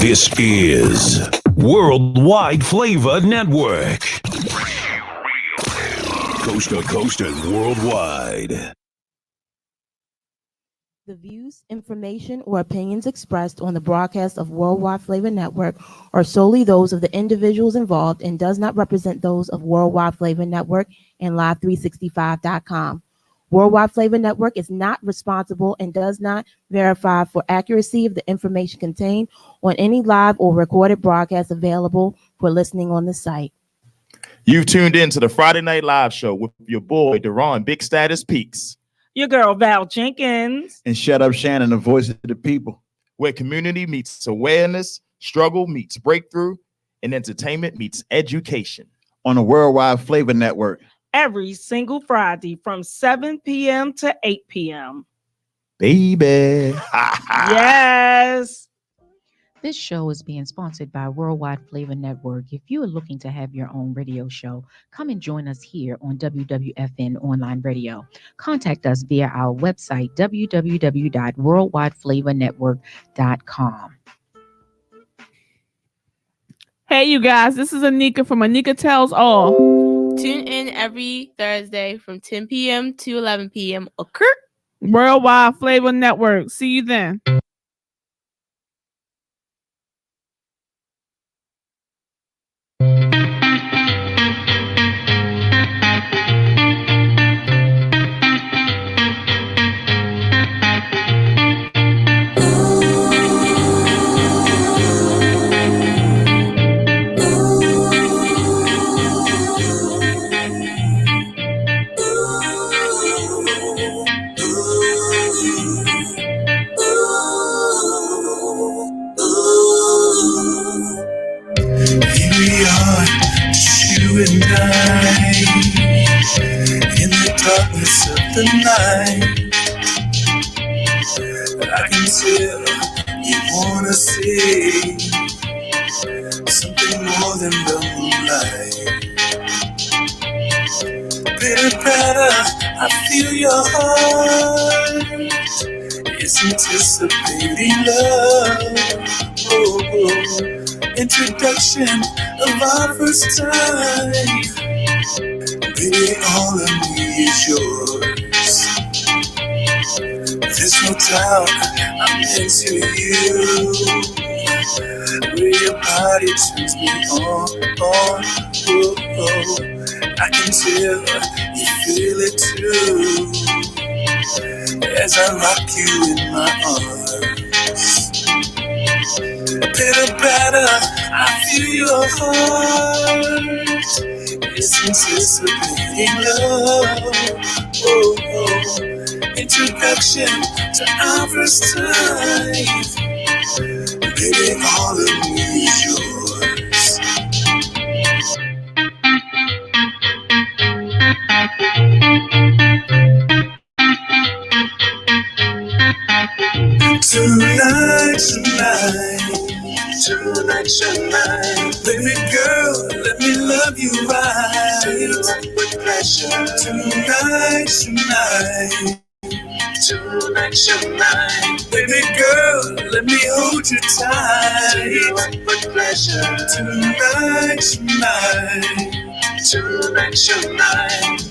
This is Worldwide Flava Network. Coast to coast and worldwide. The views, information, or opinions expressed on the broadcast of Worldwide Flava Network are solely those of the individuals involved and does not represent those of Worldwide Flava Network and Live365.com. Worldwide Flava Network is not responsible and does not verify for accuracy of the information contained on any live or recorded broadcast available for listening on the site. You've tuned in to the Friday Night Live Show with your boy, Deron Big Status Peaks. Your girl, Val Jenkins. And Shut Up Shannon, the voice of the people. Where community meets awareness, struggle meets breakthrough, and entertainment meets education. On the Worldwide Flava Network. Every single Friday from 7 p.m. to 8 p.m. Baby. Yes. This show is being sponsored by Worldwide Flava Network. If you are looking to have your own radio show, come and join us here on WWFN Online Radio. Contact us via our website, www.worldwideflavanetwork.com. Hey, you guys, this is Anika from Anika Tells All. Tune in every Thursday from 10 p.m. to 11 p.m. Okay. Worldwide Flava Network. See you then. And I, in the darkness of the night, I can tell you wanna see something more than the moonlight. Bitter better, I feel your heart. It's anticipating love. Oh, oh. Introduction of our first time. Baby, all of me is yours. There's no doubt I'm into you. Where your body turns me on, oh, oh. I can tell you feel it too. As I rock you in my arms. Bitter better, I feel your heart. It's anticipating love. Oh, oh. Introduction to our first time. Baby, all of me is yours. Tonight, baby girl, let me love you right. With pleasure. Tonight, baby girl, let me hold you tight. With pleasure. Tonight,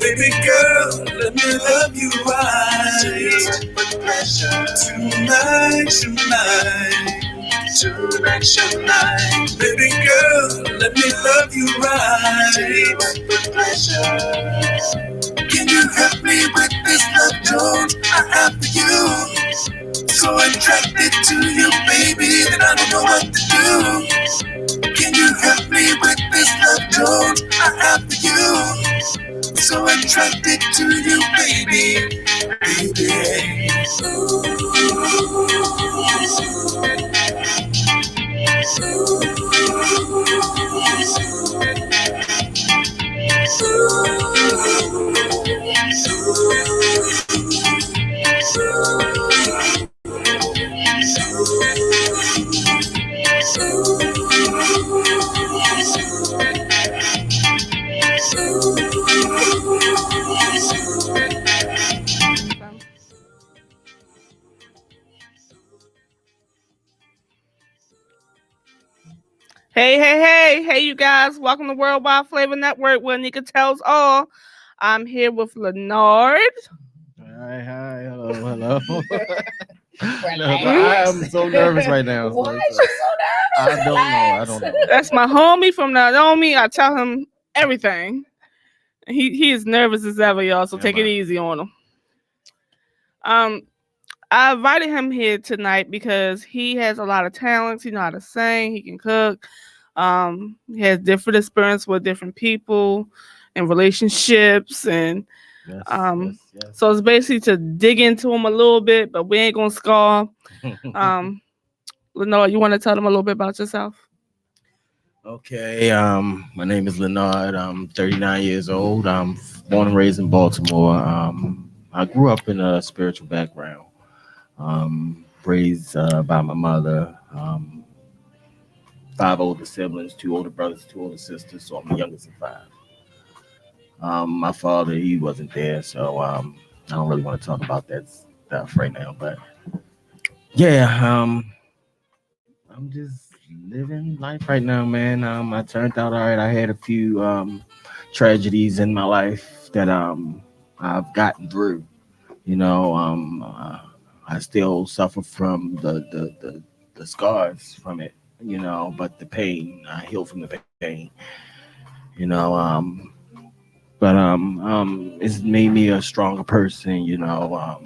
baby girl, let me love you right. With pleasure. Tonight, baby girl, let me love you right. With pleasure. Can you help me with this love don't I have for you? So attracted to you, baby, that I don't know what to do. Can you help me with this love don't I have for you? So attracted to you, baby, baby. Hey, you guys. Welcome to Worldwide Flavor Network, where Nika tells all. I'm here with Leonard. Hi, hello. I am so nervous right now. Why is you so nervous? I don't know. That's my homie from Naomi. I tell him everything. He is nervous as ever, y'all, so take it easy on him. I invited him here tonight because he has a lot of talents. He know how to sing. He can cook. He has different experience with different people and relationships, and Yes. so it's basically to dig into him a little bit, but we ain't gonna scar. Lenore, you want to tell them a little bit about yourself? Okay. My name is Leonard. I'm 39 years old. I'm born and raised in Baltimore. I grew up in a spiritual background. Raised by my mother. 5 older siblings, 2 older brothers, 2 older sisters. So I'm the youngest of 5. My father, he wasn't there, so I don't really want to talk about that stuff right now. But yeah, I'm just living life right now, man. I turned out all right. I had a few tragedies in my life that I've gotten through. You know, I still suffer from the scars from it. You know, but the pain, I heal from the pain. You know, it's made me a stronger person. You know,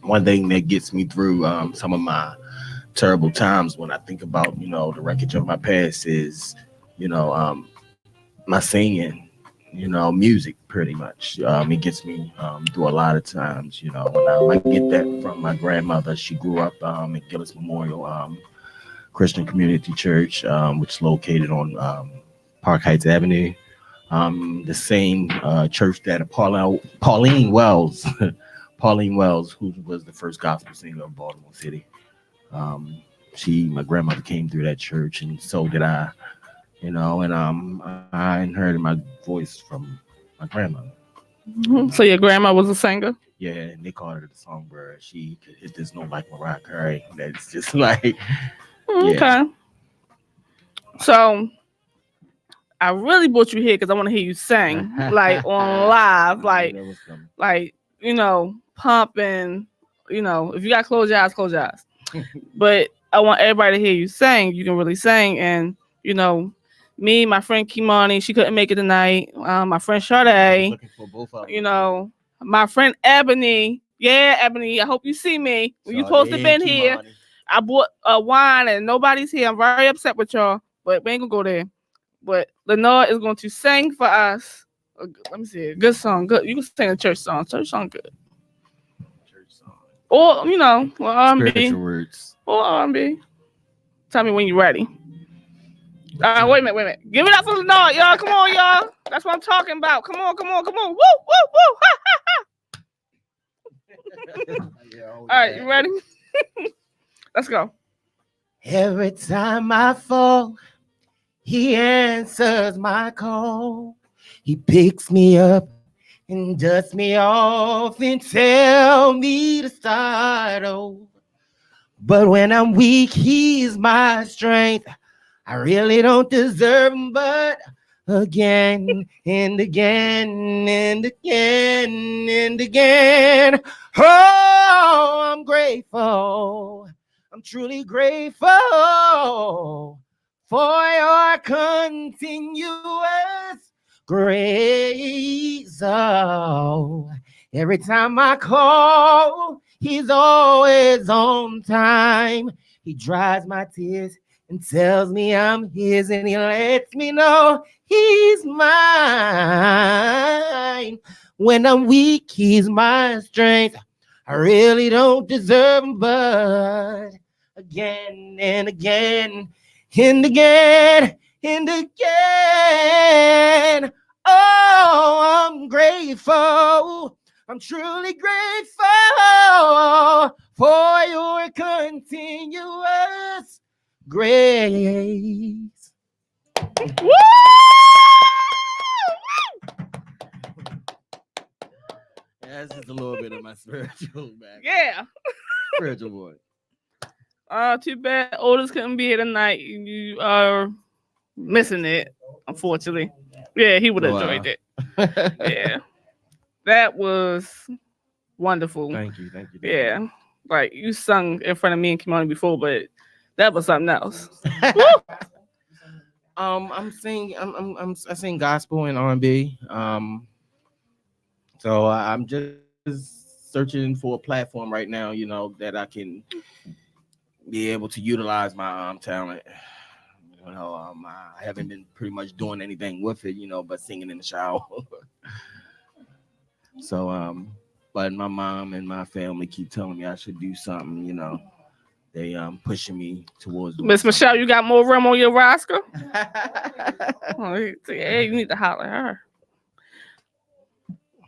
one thing that gets me through some of my terrible times when I think about, the wreckage of my past is, you know, my singing, music pretty much. It gets me through a lot of times, and I get that from my grandmother. She grew up at Gillis Memorial Christian Community Church, which is located on Park Heights Avenue. The same church that Pauline Wells, Pauline Wells, who was the first gospel singer of Baltimore City. Um, my grandmother came through that church, and so did I. And I inherited my voice from my grandmother. So your grandma was a singer? Yeah, and they called her the songbird. She could hit this note like Mariah Carey. That's just like, Okay. So I really brought you here because I want to hear you sing, like on live, like pumping. If you got to close your eyes, close your eyes. But I want everybody to hear you sing. You can really sing, and me, my friend Kimani, she couldn't make it tonight. My friend Sade, looking for both of them. My friend Ebony. Yeah, Ebony, I hope you see me. When you supposed to been here, I bought a wine and nobody's here. I'm very upset with y'all, but we ain't gonna go there. But Lenore is going to sing for us. Let me see, a good song. Good, you can sing a church song. Church song, good. Church song. Or R&B. Spiritual words. Or R&B. Tell me when you're ready. Wait a minute. Give it up for Lenore, y'all. Come on, y'all. That's what I'm talking about. Come on. Woo. All right, you ready? Let's go. Every time I fall, he answers my call. He picks me up and dusts me off and tell me to start over. But when I'm weak, he's my strength. I really don't deserve him, but again and again and again and again. Oh, I'm grateful. I'm truly grateful for your continuous grace. Oh, every time I call, he's always on time. He dries my tears and tells me I'm his, and he lets me know he's mine. When I'm weak, he's my strength. I really don't deserve him, but again and again and again and again. Oh, I'm grateful. I'm truly grateful for your continuous grace. Woo! That's just a little bit of my spiritual back. Yeah. Spiritual boy. Too bad Otis couldn't be here tonight. You are missing it, unfortunately. Yeah, he would have So, enjoyed it. Yeah, that was wonderful. Thank you, thank you. Yeah, like you sung in front of me and Kimani before, but that was something else. I sing gospel and R&B. So I'm just searching for a platform right now, that I can be able to utilize my talent. I haven't been pretty much doing anything with it, but singing in the shower. So but my mom and my family keep telling me I should do something, They pushing me towards doing Miss something. Michelle, you got more room on your roster? Oh, yeah, you need to holler at her.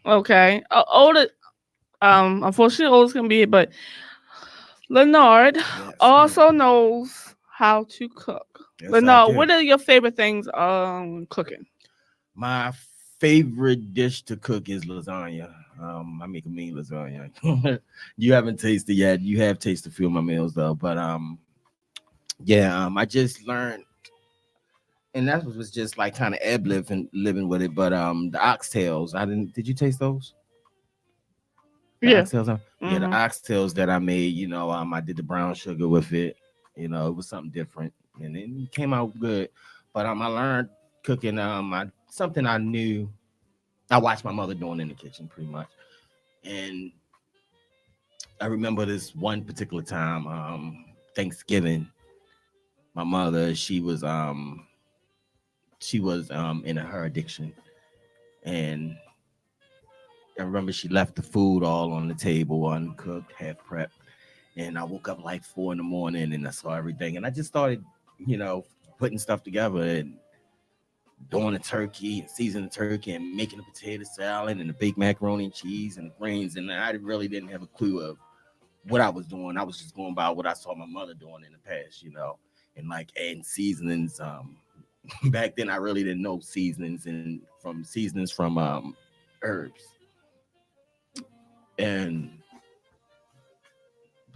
Okay. Older, unfortunately, Oldest can be here, but Leonard also knows how to cook. Yes, Leonard, what are your favorite things cooking? My favorite dish to cook is lasagna. I make a mean lasagna. You haven't tasted yet. You have tasted a few of my meals though, but yeah, I just learned, and that was just like kind of ebb living with it. But the oxtails, I didn't. Did you taste those? The Yeah. oxtails, yeah, the Mhm. oxtails that I made. I did the brown sugar with it. It was something different, and it came out good. But I learned cooking. Something I knew. I watched my mother doing in the kitchen pretty much, and I remember this one particular time, Thanksgiving. My mother, she was in her addiction, and I remember she left the food all on the table, uncooked, half prepped. And I woke up like 4 in the morning and I saw everything. And I just started, putting stuff together and doing the turkey and seasoning the turkey and making the potato salad and the baked macaroni and cheese and the greens. And I really didn't have a clue of what I was doing. I was just going by what I saw my mother doing in the past, and like adding seasonings. Back then I really didn't know seasonings from herbs. And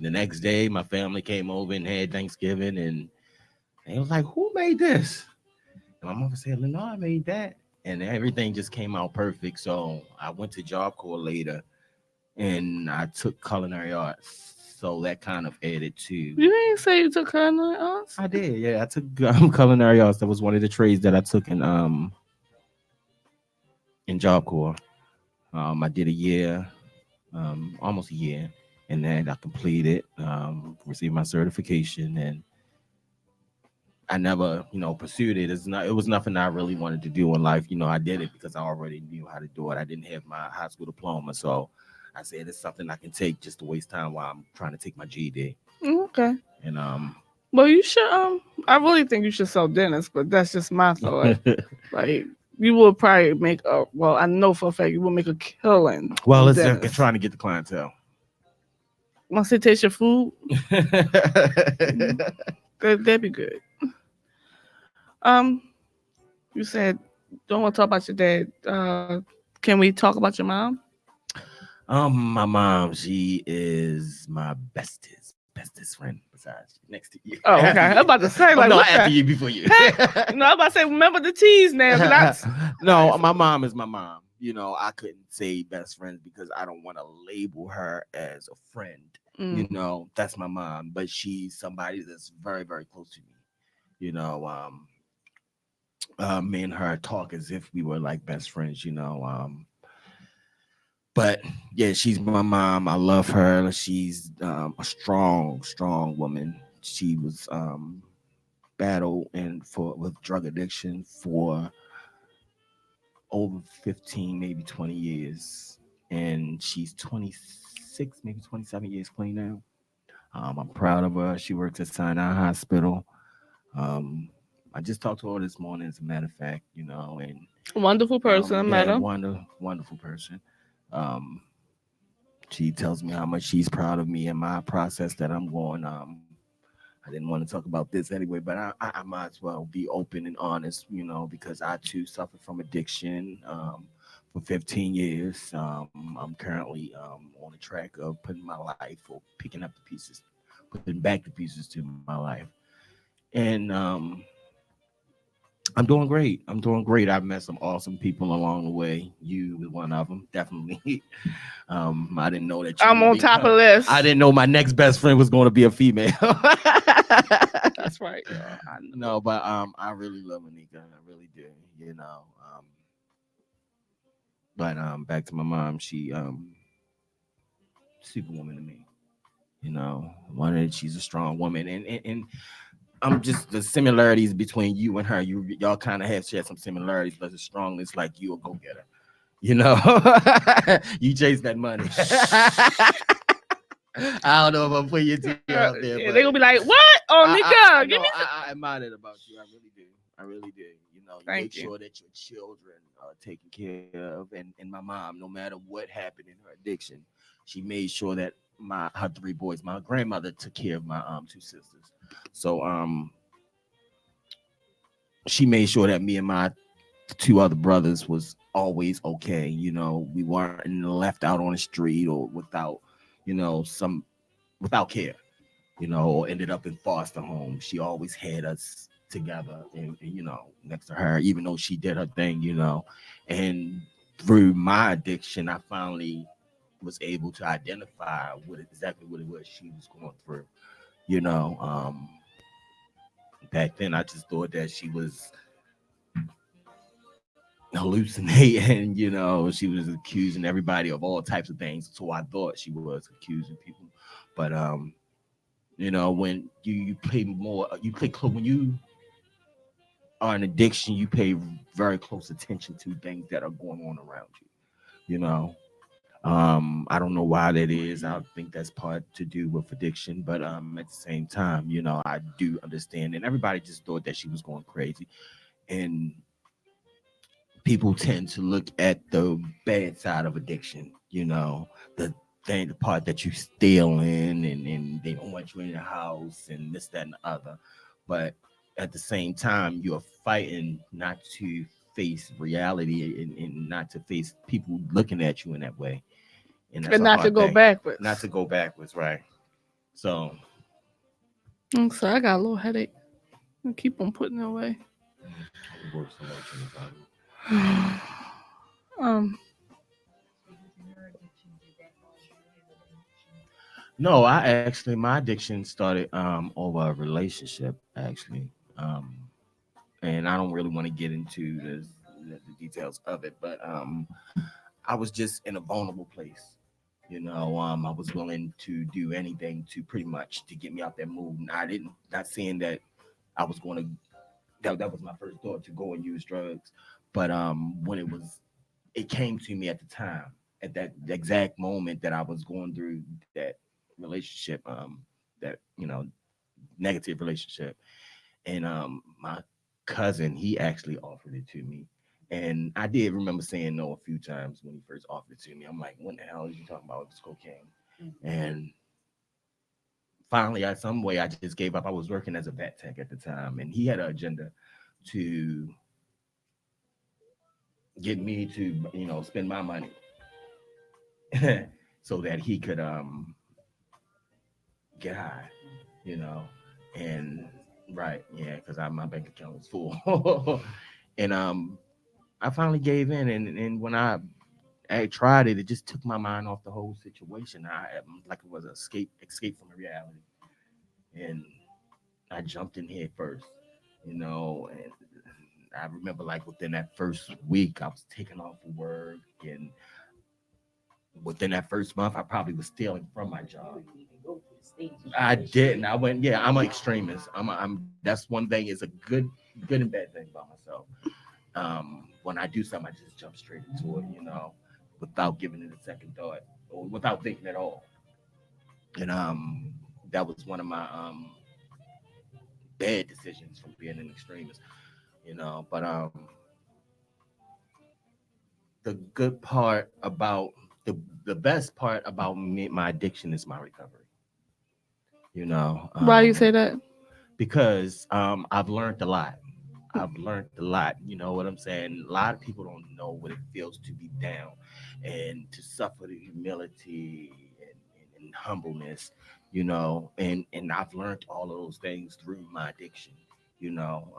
the next day, my family came over and had Thanksgiving, and they was like, "Who made this?" And my mother said, "No, I made that." And everything just came out perfect. So I went to Job Corps later, and I took culinary arts. So that kind of added to. You didn't say you took culinary arts? I did, yeah. I took culinary arts. That was one of the trades that I took in Job Corps. I did a year, almost a year, and then I completed, received my certification, and I never, pursued it. It was nothing I really wanted to do in life. I did it because I already knew how to do it. I didn't have my high school diploma, so I said it's something I can take just to waste time while I'm trying to take my GED. Okay. And Well, you should. I really think you should sell dentists, but that's just my thought. Like, you will probably make a. Well, I know for a fact you will make a killing. well, it's dentist. trying to get the clientele. Once they taste your food, that'd be good. Um, you said don't want to talk about your dad. Can we talk about your mom? My mom, she is my bestest friend besides next to you. Oh, okay. I'm about to say, like, no, what after the- you, before you. No, I'm about to say, remember the tease now. 'Cause that's No, my mom is my mom. I couldn't say best friends because I don't want to label her as a friend. That's my mom, but she's somebody that's very, very close to me. Me and her talk as if we were like best friends. But yeah, she's my mom. I love her. She's a strong, strong woman. She was battled and for with drug addiction for over 15, maybe 20 years. And she's 26, maybe 27 years clean now. I'm proud of her. She works at Sinai Hospital. Um, I just talked to her this morning, as a matter of fact, and wonderful person. I met her. wonderful person. Um, she tells me how much she's proud of me and my process that I'm going. I didn't want to talk about this anyway, but I might as well be open and honest, because I too suffered from addiction for 15 years. I'm currently on the track of putting my life or picking up the pieces putting back the pieces to my life. And I'm doing great. I'm doing great. I've met some awesome people along the way. You was one of them, definitely. I didn't know that you I'm would on top of become- the list. I didn't know my next best friend was going to be a female. That's right. I know. No, but I really love Anika. I really do. You know. But back to my mom. She superwoman to me. You know, she's a strong woman, and just the similarities between you and her. Y'all kind of have shared some similarities, but the strongness, like you a go getter. You know, you chase that money. I don't know if I'm putting you two out there, Yeah, but they gonna be like, "What? Oh, Nika, give me." I admire that about you. I really do. I really do. You know, you Thank make you. sure that your children are taken care of, and my mom, no matter what happened in her addiction, she made sure that her three boys, my grandmother took care of my two sisters. So she made sure that me and my two other brothers was always okay. You know, we weren't left out on the street or without, without care. You know, or ended up in foster home. She always had us together and next to her, even though she did her thing. And through my addiction, I finally was able to identify exactly what it was she was going through. You know, back then I just thought that she was hallucinating. She was accusing everybody of all types of things. So I thought she was accusing people, but when you pay more, when you are an addiction, you pay very close attention to things that are going on around you. You know, I don't know why that is. I think that's part to do with addiction, but at the same time, I do understand. And everybody just thought that she was going crazy, and people tend to look at the bad side of addiction. The thing, the part that you stealing, and they don't want you in your house, and this, that, and the other. But at the same time, you're fighting not to face reality and not to face people looking at you in that way. And that's And a not to hard go thing. backwards. Not to go backwards, right? So I'm sorry, I got a little headache. I keep on putting it away. no, my addiction started over a relationship actually. And I don't really want to get into the details of it, but I was just in a vulnerable place. I was willing to do anything to pretty much to get me out that mood. And I didn't not saying that I was going to that was my first thought to go and use drugs, but when it came to me at the time, at that exact moment that I was going through that relationship, that negative relationship, and my cousin, he actually offered it to me. And I did remember saying no a few times when he first offered it to me. I'm like, what the hell are you talking about with this cocaine? And finally, some way, I just gave up. I was working as a vet tech at the time, and he had an agenda to get me to, spend my money so that he could get high, you know, and right, yeah, because my bank account was full. And I finally gave in, and when I tried it, it just took my mind off the whole situation. Like it was an escape from reality, and I jumped in head first, and I remember like within that first week, I was taking off of work, and within that first month, I probably was stealing from my job. I didn't. I went. Yeah, I'm an extremist. That's one thing. Is a good and bad thing about myself. When I do something, I just jump straight into it, without giving it a second thought or without thinking at all. And that was one of my bad decisions from being an extremist, But the good part about the best part about my addiction is my recovery. Why do you say that? Because I've learned a lot. I've learned a lot. You know what I'm saying? A lot of people don't know what it feels to be down and to suffer the humility and humbleness, and I've learned all of those things through my addiction. You know,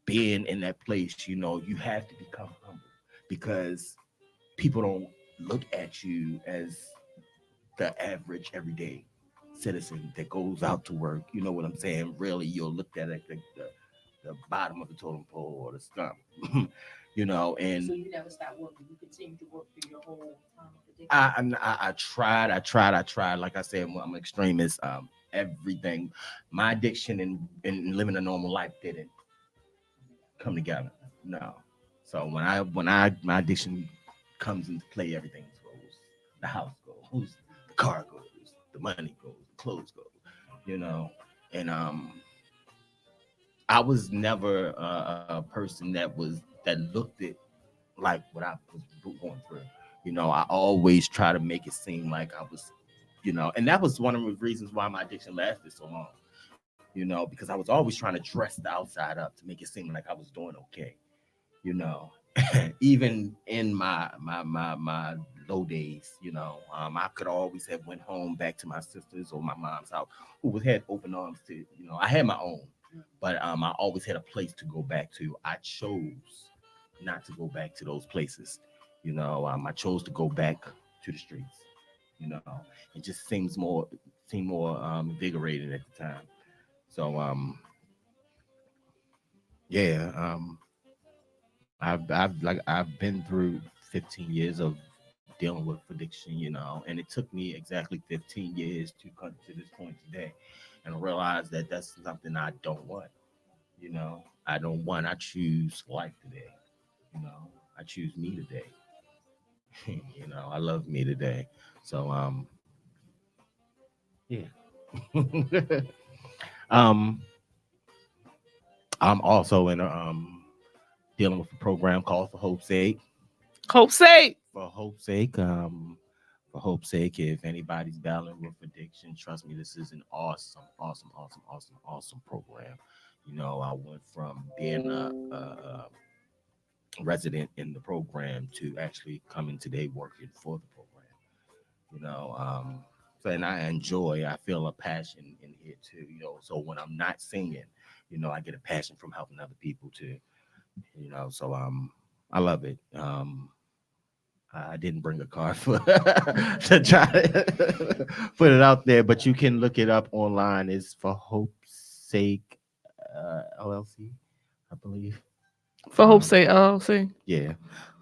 being in that place, you have to become humble because people don't look at you as the average everyday citizen that goes out to work. You know what I'm saying? Really, you'll look at it the bottom of the totem pole or the stump. And So you never stopped working. You continued to work through your whole time of addiction. I tried. Like I said, I'm an extremist. Everything, my addiction and living a normal life didn't come together. No. So when I my addiction comes into play, everything goes. The house goes, the car goes, the money goes, the clothes go. You know, and I was never a person that looked at like what I was going through. I always try to make it seem like I was, and that was one of the reasons why my addiction lasted so long. Because I was always trying to dress the outside up to make it seem like I was doing okay. You know, even in my low days, I could always have went home back to my sister's or my mom's house, who was had open arms to. I had my own, but I always had a place to go back to. I chose not to go back to those places. I chose to go back to the streets. It just seemed more invigorating at the time. So yeah, I've been through 15 years of dealing with addiction, and it took me exactly 15 years to come to this point today, and realize that that's something I don't want. I don't want. I choose life today. I choose me today. I love me today. So yeah. um, I'm also in a dealing with a program called For Hope's Sake. Hope sake. For Hope's Sake, for Hope's Sake, if anybody's battling with addiction, trust me, this is an awesome, awesome, awesome, awesome, awesome program. I went from being a resident in the program to actually coming today working for the program. So and I feel a passion in here too. So when I'm not singing, I get a passion from helping other people too. So I love it. I didn't bring a card for to try to put it out there, but you can look it up online. It's For Hope's Sake LLC, I believe. For hope's Um, sake, LLC. yeah,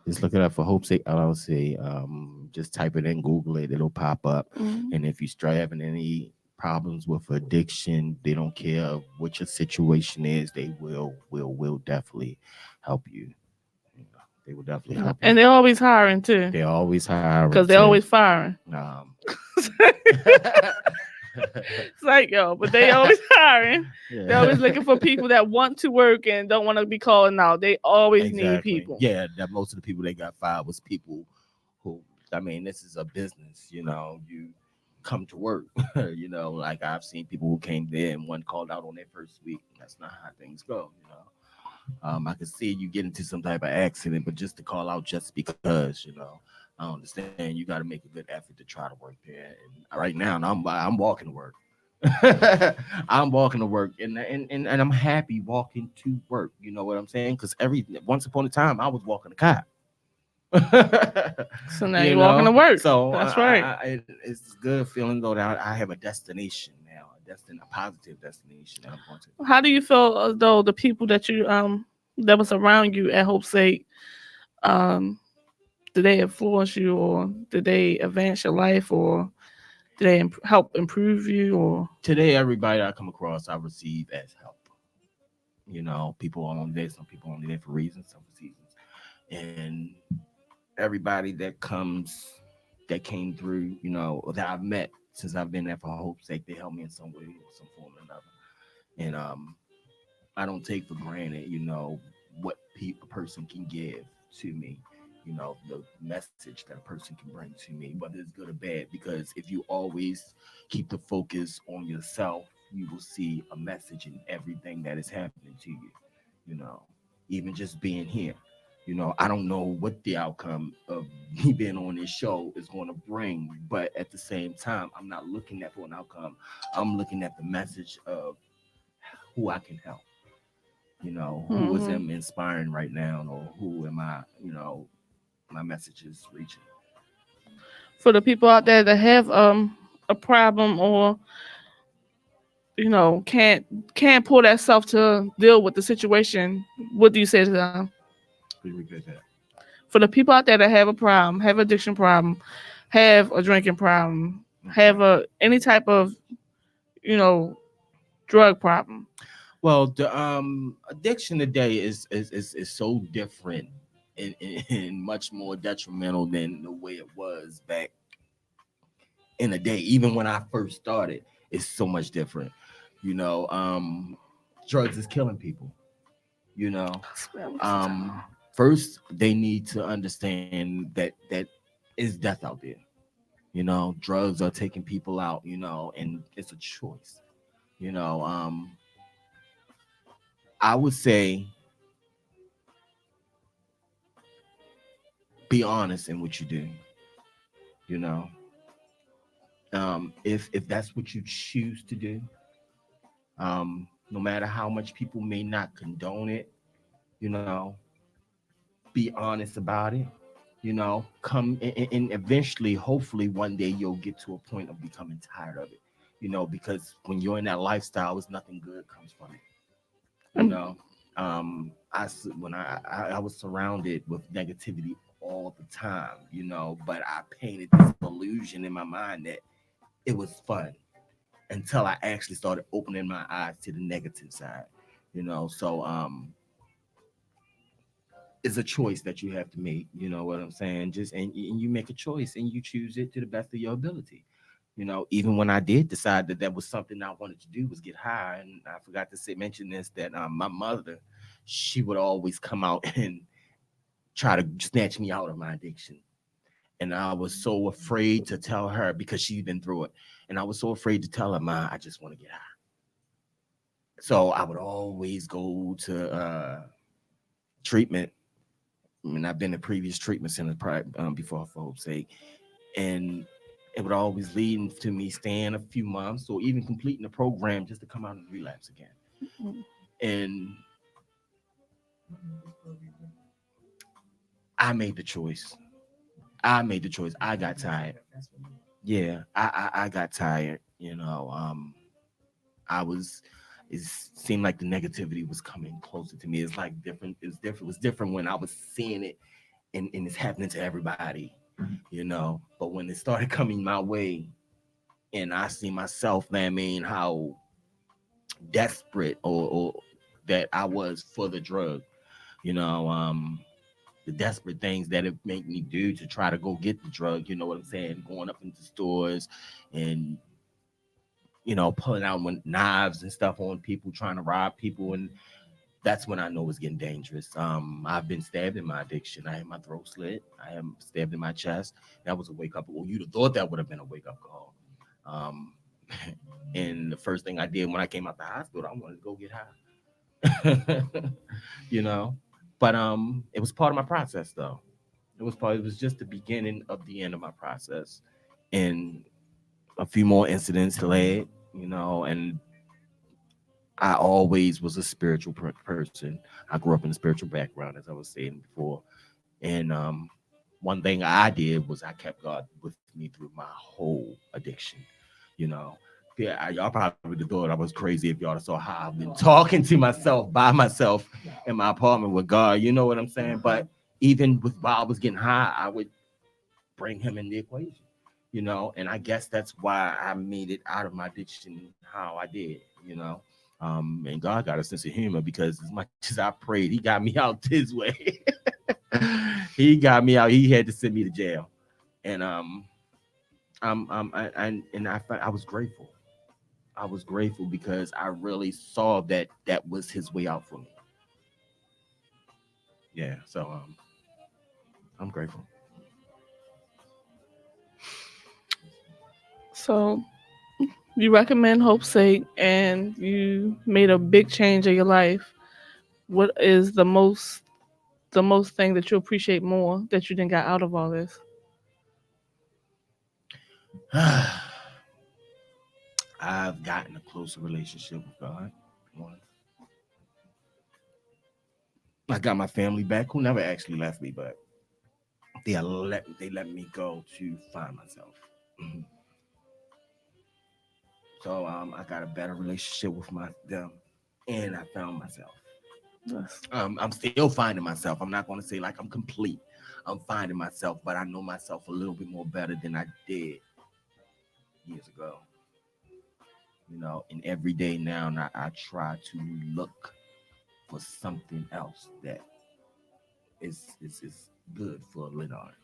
just look it up For Hope's Sake LLC. Just type it in, Google it, it'll pop up. Mhm. And if you start having any problems with addiction, they don't care what your situation is. They will definitely help you. They will definitely help you. And they're always hiring too, They're always hiring because they're too. always firing. Um, It's like, yo, but they always hiring. They're always looking for people that want to work and don't want to be calling out. They always need exactly. people. Yeah, that most of the people they got fired was people who, I mean, this is a business. You come to work. Like I've seen people who came there and one called out on their first week. That's not how things go. I could see you get into some type of accident, but just to call out just because, I understand you got to make a good effort to try to work there. And right now, I'm walking to work. I'm walking to work, and I'm happy walking to work. You know what I'm saying? Because every once upon a time, I was walking a cop. So now you're walking to work. So That's right. it's a good feeling though that I have a destination now, a positive destination that I'm going to. How do you feel as though the people that you that was around you at Hope's Sake, um, did they influence you, or did they advance your life, or did they help improve you, or Today, everybody I come across, I receive as help. People are only there. Some people are only there for reasons, some for seasons, and everybody that came through, that I've met since I've been there for Hope's Sake, they help me in some way, or some form or another. And I don't take for granted, what a person can give to me, the message that a person can bring to me, whether it's good or bad. Because if you always keep the focus on yourself, you will see a message in everything that is happening to you, you know, even just being here. I don't know what the outcome of me being on this show is going to bring, but at the same time, I'm not looking at for an outcome. I'm looking at the message of who I can help. Who is am inspiring right now, or who am I? My message is reaching. For the people out there that have a problem, or can't pull that self to deal with the situation, what do you say to them? Could you repeat that? For the people out there that have a problem, have addiction problem, have a drinking problem, have any type of you know drug problem. Well, the addiction today is so different and much more detrimental than the way it was back in the day. Even when I first started, it's so much different. You know, drugs is killing people. You know, first they need to understand that is death out there. Drugs are taking people out. And it's a choice. You know, I would say be honest in what you do. You know, if that's what you choose to do, no matter how much people may not condone it, you know, be honest about it. Come and eventually, hopefully, one day you'll get to a point of becoming tired of it. Because when you're in that lifestyle, it's nothing good comes from it. You know, when I was surrounded with negativity all the time. But I painted this illusion in my mind that it was fun until I actually started opening my eyes to the negative side. So it's a choice that you have to make. You know what I'm saying? And you make a choice and you choose it to the best of your ability. Even when I did decide that that was something I wanted to do was get high, and I forgot to mention this, that my mother, she would always come out and try to snatch me out of my addiction. And I was so afraid to tell her because she'd been through it. And I was so afraid to tell her, Ma, I just want to get high. So I would always go to treatment. I mean, I've been in previous treatment centers before, for hope's sake. And it would always lead to me staying a few months or even completing the program just to come out and relapse again. Mm-hmm. And I made the choice. I got tired. Yeah, I got tired. I was. It seemed like the negativity was coming closer to me. It's like different. It's different. It was different when I was seeing it, and it's happening to everybody. But when it started coming my way, and I see myself, man, I mean, how desperate or that I was for the drug. You know, the desperate things that it make me do to try to go get the drug. You know what I'm saying? Going up into stores and pulling out with knives and stuff on people, trying to rob people, and that's when I know it's getting dangerous. I've been stabbed in my addiction. I had my throat slit. I am stabbed in my chest. That was a wake up. Well, you'd have thought that would have been a wake up call. Um, and the first thing I did when I came out the hospital, I wanted to go get high. you know, but it was part of my process though. It was just the beginning of the end of my process, and a few more incidents led. And I always was a spiritual person. I grew up in a spiritual background, as I was saying before. And one thing I did was I kept God with me through my whole addiction. You know, yeah, y'all probably would have thought I was crazy if y'all saw how I've been talking to myself by myself in my apartment with God. You know what I'm saying? But even with while I was getting high, I would bring Him in the equation. And I guess that's why I made it out of my addiction how I did. And God got a sense of humor because as much as I prayed, He got me out this way. He got me out. He had to send me to jail, and I was grateful. I was grateful because I really saw that that was His way out for me. Yeah, so I'm grateful. So you recommend Hope's Sake, and you made a big change in your life. What is the the most thing that you appreciate more that you didn't got out of all this? I've gotten a closer relationship with God. One. I got my family back who never actually left me, but they let me go to find myself. Mhm. So I got a better relationship with them, and I found myself. Yes. I'm still finding myself. I'm not going to say like I'm complete. I'm finding myself, but I know myself a little bit more better than I did years ago. And every day now, I try to look for something else that is good for Leonard,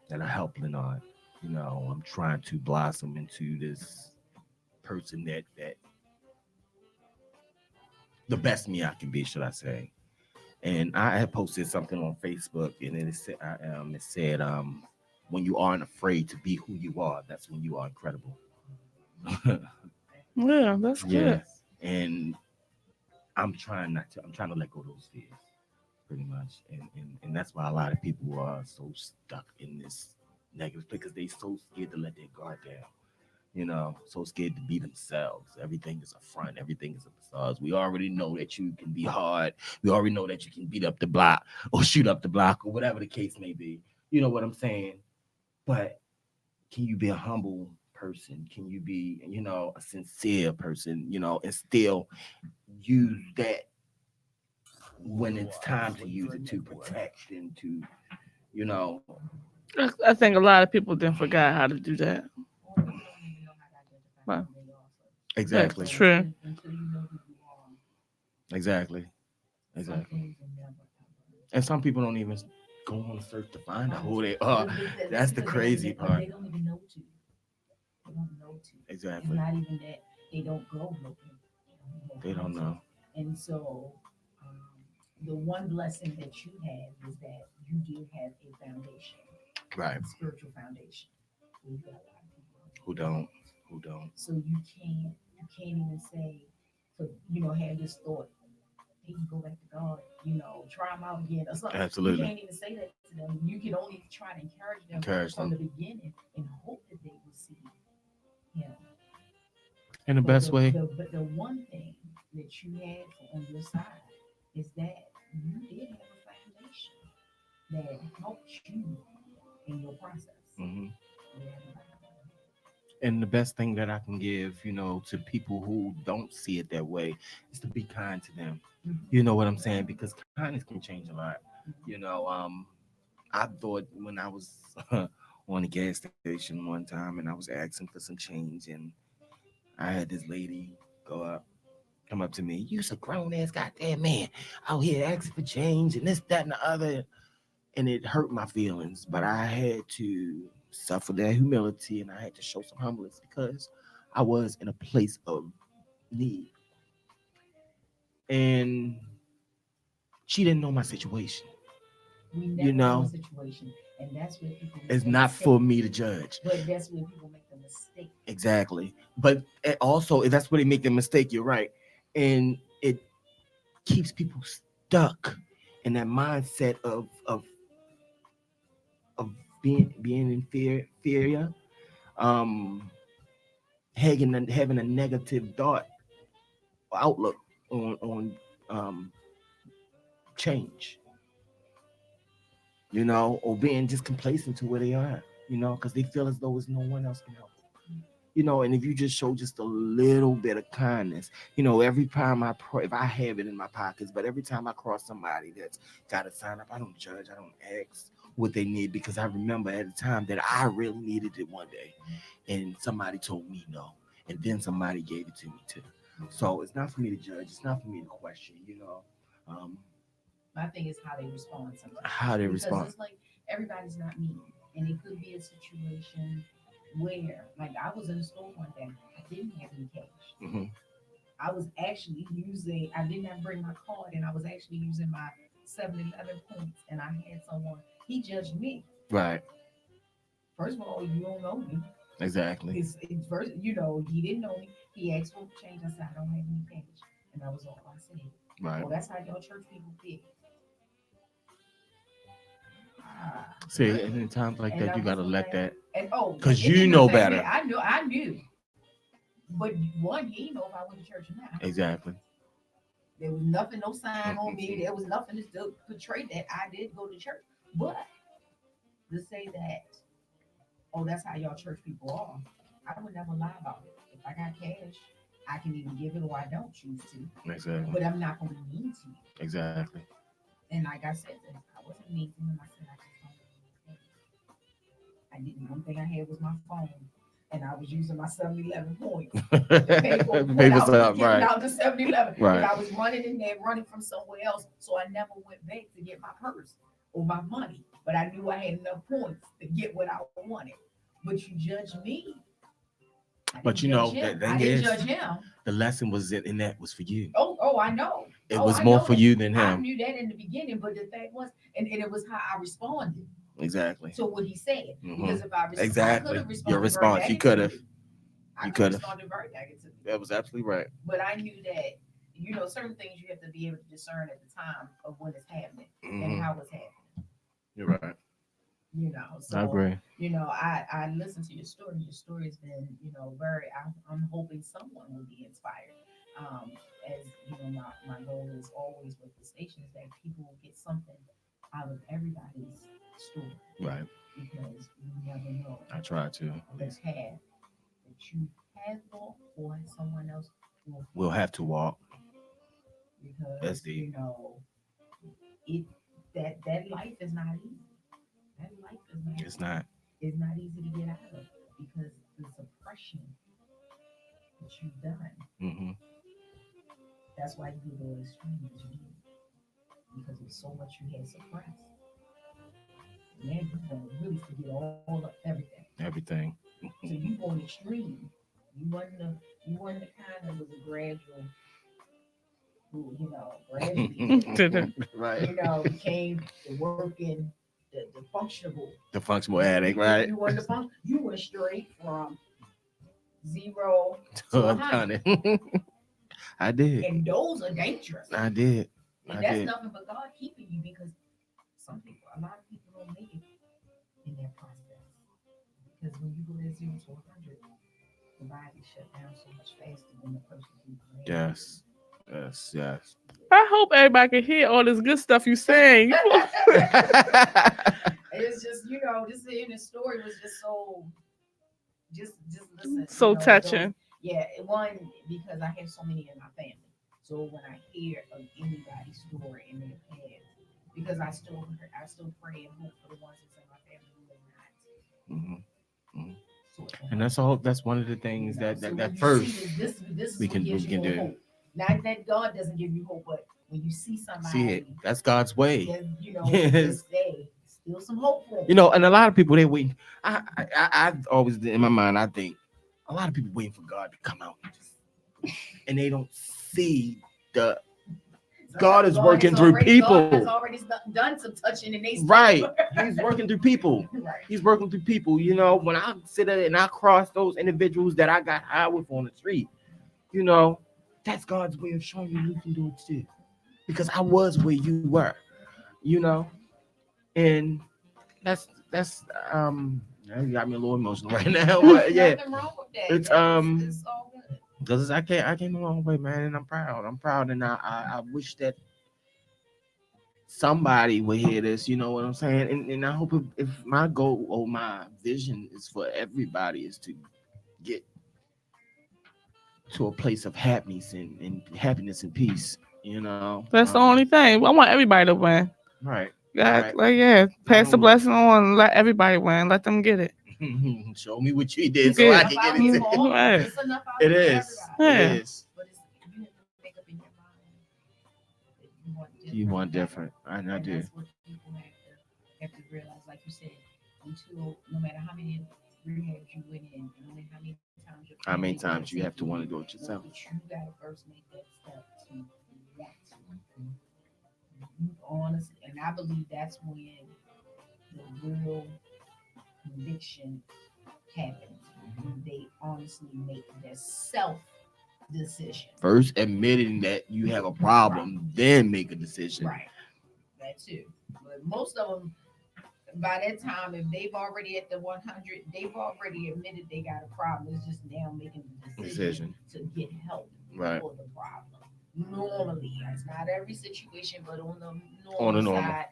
that'll help Leonard. I'm trying to blossom into this person that the best me I can be, should I say? And I had posted something on Facebook, and it said, when you aren't afraid to be who you are, that's when you are incredible. Yeah, that's Yeah, good. and I'm trying not to. I'm trying to let go of those fears, pretty much, and that's why a lot of people are so stuck in this negative because they so scared to let their guard down. So scared to be themselves. Everything is a front. Everything is a facade. We already know that you can be hard. We already know that you can beat up the block or shoot up the block or whatever the case may be. You know what I'm saying? But can you be a humble person? Can you be, a sincere person, and still use that when it's time to use it to protect and to, you know, I think a lot of people then forgot how to do that. Well, exactly, that's true. exactly, exactly. And some people don't even go on a search to find out who they are. That's the crazy part. They don't even know to. They don't know to. It's Exactly. not even that they don't go looking. They don't know. And so the one blessing that you have is that you do have a foundation, Right. a spiritual foundation. We've got a lot of people Who don't? Who don't? so you can't even say, so have this thought, hey, go back to God, try them out again or something. Absolutely. You can't even say that to them. You can only try to encourage them Encourage from them. the beginning and hope that they will see Him. In the best way. But the one thing that you had on your side is that you did have a foundation that helped you in your process. Hmm. Yeah. And the best thing that I can give, to people who don't see it that way is to be kind to them. You know what I'm saying? Because kindness can change a lot. I thought when I was on the gas station one time and I was asking for some change, and I had this lady come up to me. You's a grown ass goddamn man out here asking for change and this, that, and the other. And it hurt my feelings, but I had to suffer that humility and I had to show some humbleness because I was in a place of need. And she didn't know my situation. We never You know know, a situation, and that's where people make it's the not mistake. for me to judge. But that's where people make the mistake. Exactly. But also, that's where they make the mistake. You're right. And it keeps people stuck in that mindset of being in fear, um, having a negative thought outlook on change, or being just complacent to where they are, because they feel as though there's no one else can help them. And if you just show just a little bit of kindness, every time if I have it in my pockets, but every time I cross somebody that's got to sign up, I don't judge, I don't ask what they need, because I remember at a time that I really needed it one day, and somebody told me no, and then somebody gave it to me too. So it's not for me to judge, it's not for me to question, um, My thing is how they respond sometimes. how they Because respond. it's like everybody's not mean. And it could be a situation where, like, I was in the store one day, I didn't have any cash. Hmm. I was actually I did not bring my card, and I was actually using my 7-Eleven points, and I had someone, he judged me. Right. First of all, you don't know me. Exactly. It's first, he didn't know me. He asked for change. I said, I don't have any cash. And that was all I said. Right. Well, that's how your church people feel. See, and in times like And that, I you gotta was let like- that. And oh, 'Cause it you didn't know affect me. better. I knew. But one, he didn't know if I went to church or not. Exactly. There was nothing, no sign on me. There was nothing to still portray that I did go to church. But to say that, oh, that's how y'all church people are, I would never lie about it. If I got cash, I can even give it or I don't choose to. Exactly. But I'm not going to be mean to you. Exactly. And like I said, I wasn't mean to him. I said, I just don't have I didn't. One thing I had was my phone. And I was using my 7-Eleven points. Papers up, right. Out the 7-Eleven. Right. And I was running in there, running from somewhere else. So I never went back to get my purse or my money. But I knew I had enough points to get what I wanted. But you judge me. But you know, the I thing didn't is, judge him. the lesson was in that was for you. Oh, I know. It Oh, was I more know for that. you than I him. knew that in the beginning, but the thing was, and it was how I responded Exactly. to what he said. Mhm. Because if I Exactly. I could have Your response, you could have. You could have. responded very negatively. That was absolutely right. But I knew that, certain things you have to be able to discern at the time of when it's happening Mhm. and how it's happening. You're right. So I agree. I listened to your story. Your story has been, very. I'm hoping someone will be inspired. As my goal is always with the station is that people will get something out of everybody's story. Right. Because you never know. I try to. The path that you have walked or someone else We'll have to walk. Because That's deep. That life is not easy. That life is not. It's not. It's not easy to get out of because the suppression that you've done. Mm-hmm. That's why you go to extreme as you did. Because of so much you had suppressed. Man, you're gonna really forget all of everything. Everything. So you going extreme. You wasn't the kind that was a gradual who, gradually right. became the working, the functional. The functional addict, right? You weren't you went straight from 0 to 100. I did. And those are dangerous. I did. And that's nothing but God keeping you because a lot of people don't make it in that process. Because when you go to 0 to 100, the body shut down so much faster than the person who Yes. Yes. I hope everybody can hear all this good stuff you saying. It's just, just hearing the story was just so, just listen. So touching. One, because I have so many in my family. So when I hear of anybody's story in their past, because I still pray and hope for the ones that's in my family who are not. Mm-hmm. Mm-hmm. And that's one of the things that first this we can do. Hope. Not that God doesn't give you hope, but when you see somebody, that's God's way. Yes. Still some hope for them. And a lot of people they wait. I always in my mind I think a lot of people waiting for God to come out, and they don't see the. God is working through people. God has already done some touching and they right. He's working through people. Right. He's working through people. When I sit there and I cross those individuals that I got high with on the street, that's God's way of showing you can do it too. Because I was where you were, and that's you got me a little emotional right now. But yeah, nothing wrong with that. It's it's all good. Because I came a long way, man, and I'm proud, and I wish that somebody would hear this. You know what I'm saying? And I hope if my goal or my vision is for everybody is to get to a place of happiness and happiness and peace. That's the only thing. I want everybody to win. Right. God, pass the blessing on. Let everybody win. Let them get it. Show me what you did so I can get it. Right. It is. Yeah. It is. But you have to make up in your mind that you want different. I do. That's what people have to realize. Like you said, until no matter how many rehabs you went in, no matter how many times you have to want to do it yourself. But you gotta first make that step to want to. You honestly, and I believe that's when the real conviction happens. When they honestly make their self decision. First admitting that you have a problem, then make a decision. Right. That too. But most of them, by that time, if they've already at the 100, they've already admitted they got a problem. It's just now making the decision to get help for the problem. Normally, it's not every situation, but on the normal side,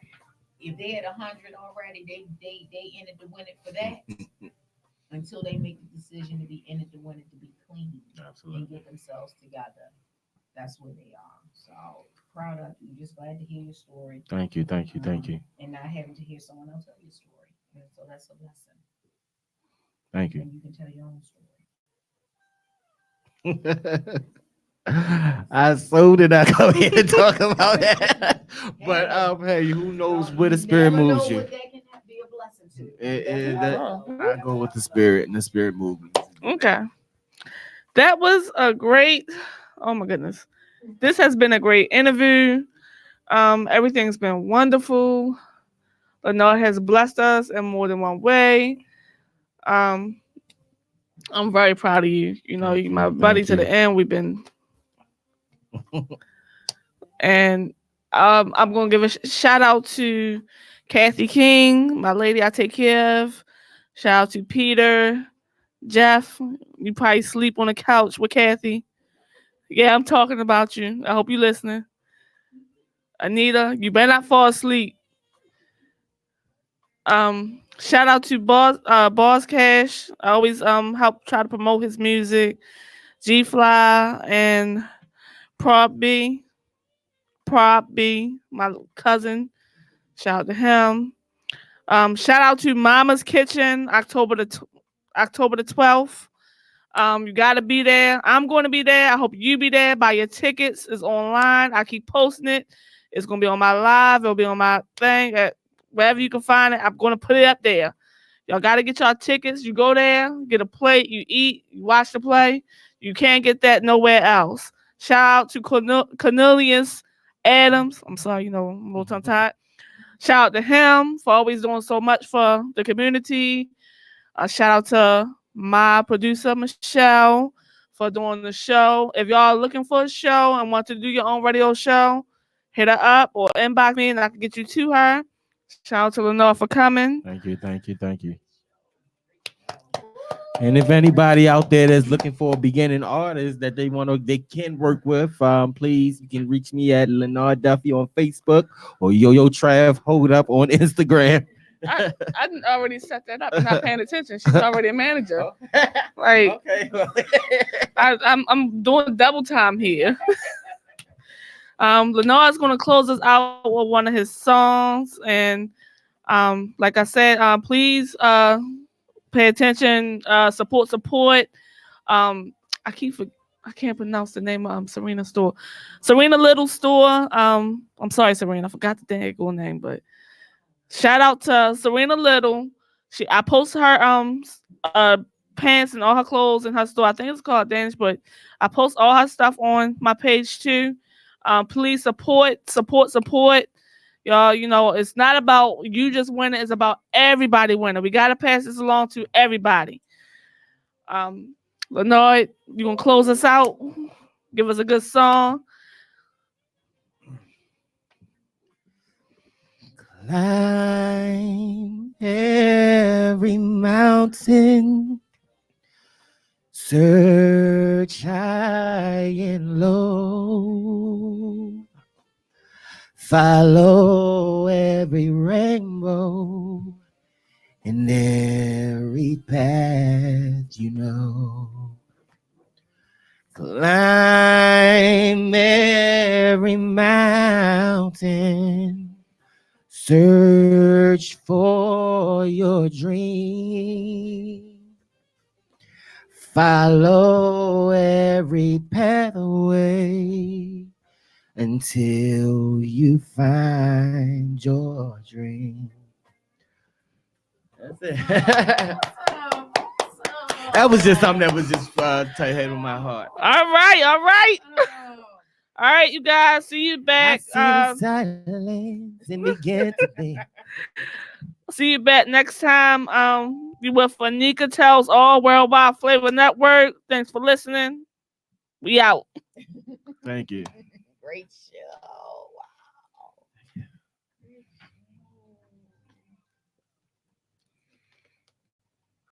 if they had 100 already, they in it to win it for that. Until they make the decision to be in it to win it to be clean and get themselves together. That's where they are. So proud of you. Just glad to hear your story. Thank you. And not having to hear someone else tell your story. And so that's a lesson. Thank you. And you can tell your own story. I so did not come here and talk about that. But hey, who knows where the spirit moves you? That can be a blessing too. I go with the spirit, and the spirit moves me. Okay. That was a great, oh my goodness. This has been a great interview. Everything's been wonderful. Lenore has blessed us in more than one way. I'm very proud of you. You know, you're my buddy to the end. We've been, and I'm gonna give a shout out to Kathy King, my lady I take care of. Shout out to Peter, Jeff. You probably sleep on the couch with Kathy. Yeah, I'm talking about you. I hope you're listening. Anita, you better not fall asleep. Shout out to Boss Cash. I always help try to promote his music. G Fly and Prop B, my cousin. Shout out to him. Shout out to Mama's Kitchen, October the 12th. You gotta be there. I'm going to be there. I hope you be there. Buy your tickets. It's online. I keep posting it. It's gonna be on my live. It'll be on my thing at wherever you can find it. I'm gonna put it up there. Y'all gotta get y'all tickets. You go there, get a plate, you eat, you watch the play. You can't get that nowhere else. Shout out to Cornelius Adams. I'm sorry, I'm a little tongue-tied. Shout out to him for always doing so much for the community. Shout out to my producer, Michelle, for doing the show. If y'all are looking for a show and want to do your own radio show, hit her up or inbox me and I can get you to her. Shout out to Lenore for coming. Thank you. And if anybody out there that's looking for a beginning artist that they can work with, please, you can reach me at Lenore Duffy on Facebook or Yo Trav Hold Up on Instagram. I didn't already set that up. I'm not paying attention. She's already a manager. Like, okay. I'm doing double time here. Lenore's gonna close us out with one of his songs, and like I said, please pay attention. Support. I can't pronounce the name of Serena store. Serena Little store. I'm sorry, Serena. I forgot the dang name, but shout out to Serena Little. I post her pants and all her clothes in her store. I think it's called Danish, but I post all her stuff on my page too. Please support. Y'all, it's not about you just winning, it's about everybody winning. We gotta pass this along to everybody. Lenore, you gonna close us out? Give us a good song. Climb every mountain, search high and low, follow every rainbow and every path you know. Climb every mountain, search for your dream, follow every pathway until you find your dream. That's it. That was just something that was just head on my heart. All right. All right, you guys. See you back. I see the silence and begin to think. See you back next time. You with Anika Tells All Worldwide Flavor Network. Thanks for listening. We out. Thank you. Great show.